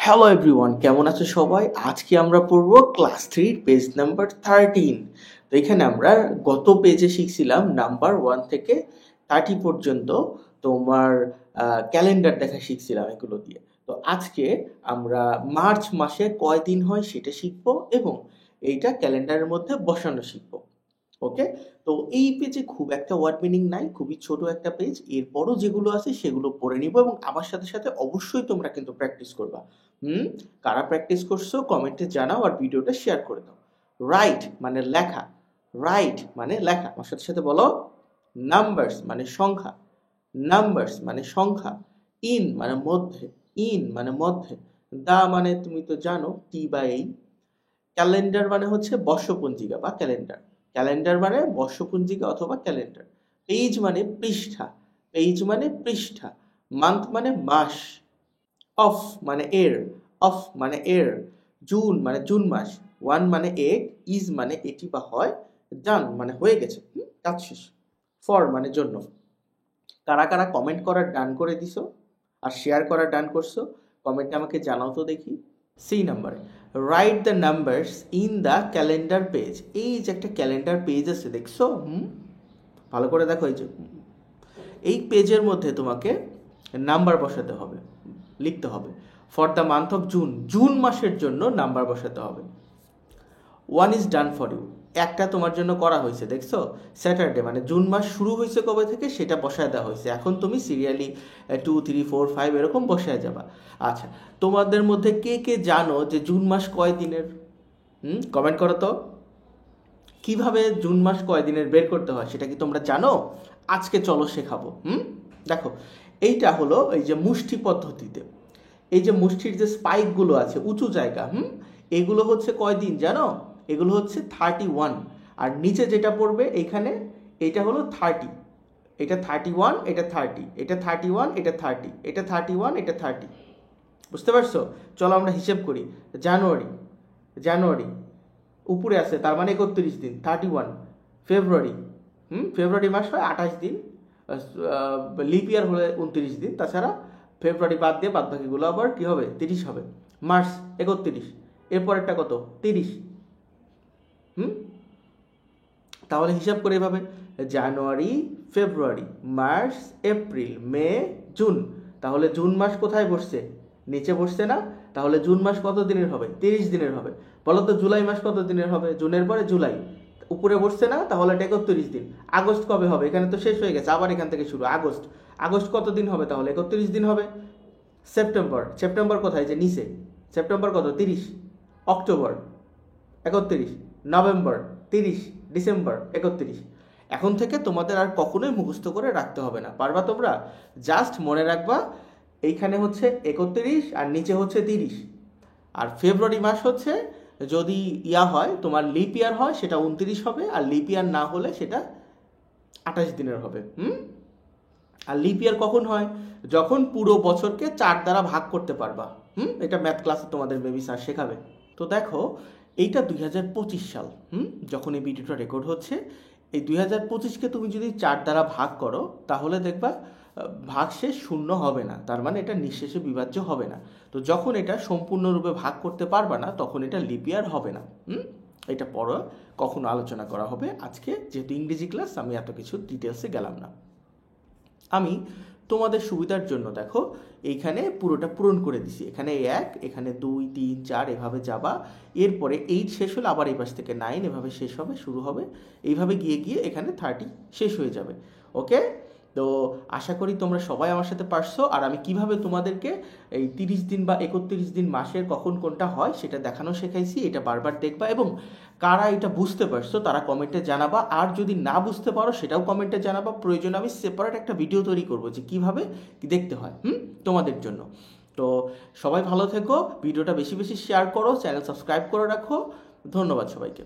Hello everyone, কেমন আছো সবাই? আজকে আমরা পড়বো ক্লাস 3 পেজ নাম্বার 13। তো এখানে আমরা গত পেজে শিখছিলাম নাম্বার 1 থেকে 30 পর্যন্ত তোমার ক্যালেন্ডার দেখা শিখছিলাম এগুলো দিয়ে। তো আজকে আমরা মার্চ মাসে কয় দিন হয় সেটা শিখবো এবং এইটা ক্যালেন্ডারের মধ্যে বসানো শিখবো। ওকে, তো এই পেজে খুব একটা ওয়ার্ড মিনিং নাই, খুবই ছোট একটা পেজ। এরপরও যেগুলো আছে সেগুলো পড়ে নিব এবং আমার সাথে সাথে অবশ্যই তোমরা কিন্তু প্র্যাকটিস করবা। কারা প্র্যাকটিস করছো কমেন্টে জানাও আর ভিডিওটা শেয়ার করে দাও। রাইট মানে লেখা, রাইট মানে লেখা। আমার সাথে সাথে বলো। নাম্বারস মানে সংখ্যা, নাম্বারস মানে সংখ্যা। ইন মানে মধ্যে, ইন মানে মধ্যে। দা মানে তুমি তো জানো, টি বা এই। ক্যালেন্ডার মানে হচ্ছে বর্ষপঞ্জিকা বা ক্যালেন্ডার, ক্যালেন্ডার মানে বর্ষপঞ্জিকা অথবা ক্যালেন্ডার। পেজ মানে পৃষ্ঠা, পেজ মানে পৃষ্ঠা। মান্থ মানে মাস। অফ মানে এর, অফ মানে এর। জুন মানে জুন মাস। ওয়ান মানে এক, ইজ মানে এটি বা হয়, ডান মানে হয়ে গেছে, কাজ শেষ। ফর মানে জন্য। কারা কারা কমেন্ট করার ডান করে দিছো আর শেয়ার করার ডান করছো কমেন্টে আমাকে জানাও তো দেখি। সি নাম্বারে write the numbers in the calendar page. এই যে একটা ক্যালেন্ডার পেজ আছে দেখছো, ভালো করে দেখো। এই যে এই পেজের মধ্যে তোমাকে নাম্বার বসাতে হবে, লিখতে হবে। For the month of June, June মাসের জন্য নাম্বার বসাতে হবে। One is done for you, একটা তোমার জন্য করা হয়েছে দেখছো। স্যাটারডে মানে জুন মাস শুরু হয়েছে কবে থেকে সেটা বসায় দেওয়া হয়েছে। এখন তুমি সিরিয়ালি 2, 3, 4, 5 এরকম বসায় যাবা। আচ্ছা, তোমাদের মধ্যে কে কে জানো যে জুন মাস কয় দিনের? কমেন্ট করো তো। কিভাবে জুন মাস কয় দিনের বের করতে হয় সেটা কি তোমরা জানো? আজকে চলো শেখাবো। দেখো, এইটা হলো এই যে মুষ্টি পদ্ধতিতে, এই যে মুষ্টির যে স্পাইকগুলো আছে উঁচু জায়গা, এগুলো হচ্ছে কয় দিন জানো? এগুলো হচ্ছে 31। আর নিচে যেটা পড়বে এইখানে, এটা হলো 30। এটা 31, এটা 30, এটা 31, এটা 30, এটা 31, এটা 30। বুঝতে পারছো? চলো আমরা হিসেব করি। জানুয়ারি, জানুয়ারি উপরে আছে তার মানে 31 দিন, 31। ফেব্রুয়ারি, ফেব্রুয়ারি মাস হয় 28 দিন, লিপ ইয়ার হলে 29 দিন। তাছাড়া ফেব্রুয়ারি বাদ দিয়ে বাদ বাকিগুলো আবার কী হবে? 30 হবে। মার্চ 31, এরপরেরটা কত? 30। তাহলে হিসাব করে এভাবে জানুয়ারি, ফেব্রুয়ারি, মার্চ, এপ্রিল, মে, জুন। তাহলে জুন মাস কোথায় বসছে? নিচে বসছে না? তাহলে জুন মাস কত দিনের হবে? 30 দিনের হবে। বলো তো জুলাই মাস কত দিনের হবে? জুনের পরে জুলাই, উপরে বসছে না? তাহলে এটা 31 দিন। আগস্ট কবে হবে? এখানে তো শেষ হয়ে গেছে, আবার এখান থেকে শুরু। আগস্ট, আগস্ট কত দিন হবে? তাহলে 31 দিন হবে। সেপ্টেম্বর, সেপ্টেম্বর কোথায়? যে নিচে। সেপ্টেম্বর কত? 30। October 31, November 30, December 31। এখন থেকে তোমাদের আর কখনোই মুখস্থ করে রাখতে হবে না, পারবা তোমরা? জাস্ট মনে রাখবা এইখানে হচ্ছে 31 আর নিচে হচ্ছে 30। আর ফেব্রুয়ারি মাস হচ্ছে যদি ইয়া হয়, তোমার লিপ ইয়ার হয় সেটা 29 হবে, আর লিপ ইয়ার না হলে সেটা 28 দিনের হবে। আর লিপ ইয়ার কখন হয়? যখন পুরো বছরকে 4 দ্বারা ভাগ করতে পারবা। এটা ম্যাথ ক্লাসে তোমাদের বেবি স্যার শেখাবে। তো দেখো, এইটা 2025 সাল, যখন এই ভিডিওটা রেকর্ড হচ্ছে। এই 2025কে তুমি যদি 4 দ্বারা ভাগ করো তাহলে দেখবা ভাগশেষ শূন্য হবে না, তার মানে এটা নিঃশেষে বিভাজ্য হবে না। তো যখন এটা সম্পূর্ণরূপে ভাগ করতে পারবা না তখন এটা লিপ ইয়ার হবে না। এটা পরে কখনো আলোচনা করা হবে। আজকে যেহেতু ইংরেজি ক্লাস, আমি এত কিছু ডিটেলসে গেলাম না। আমি তোমাদের সুবিধার জন্য দেখো এইখানে পুরোটা পূরণ করে দিছি। এখানে 1, এখানে 2, 3, 4 এভাবে যাবা। এরপরে 8 শেষ হলে আবার এই পাশ থেকে 9 এভাবে শেষ হবে, শুরু হবে। এইভাবে গিয়ে গিয়ে এখানে 30 শেষ হয়ে যাবে। ওকে, তো আশা করি তোমরা সবাই আমার সাথে পারছো। আর আমি কিভাবে তোমাদেরকে এই 30 দিন বা 31 দিন মাসের কখন কোনটা হয় সেটা দেখানো শেখাইছি, এটা বারবার দেখবা। এবং কারা এটা বুঝতে পারছো তারা কমেন্টে জানাবা, আর যদি না বুঝতে পারো সেটাও কমেন্টে জানাবা। প্রয়োজনে আমি সেপারেট একটা ভিডিও তৈরি করবো যে কীভাবে দেখতে হয় তোমাদের জন্য। তো সবাই ভালো থেকো, ভিডিওটা বেশি বেশি শেয়ার করো, চ্যানেল সাবস্ক্রাইব করে রাখো। ধন্যবাদ সবাইকে।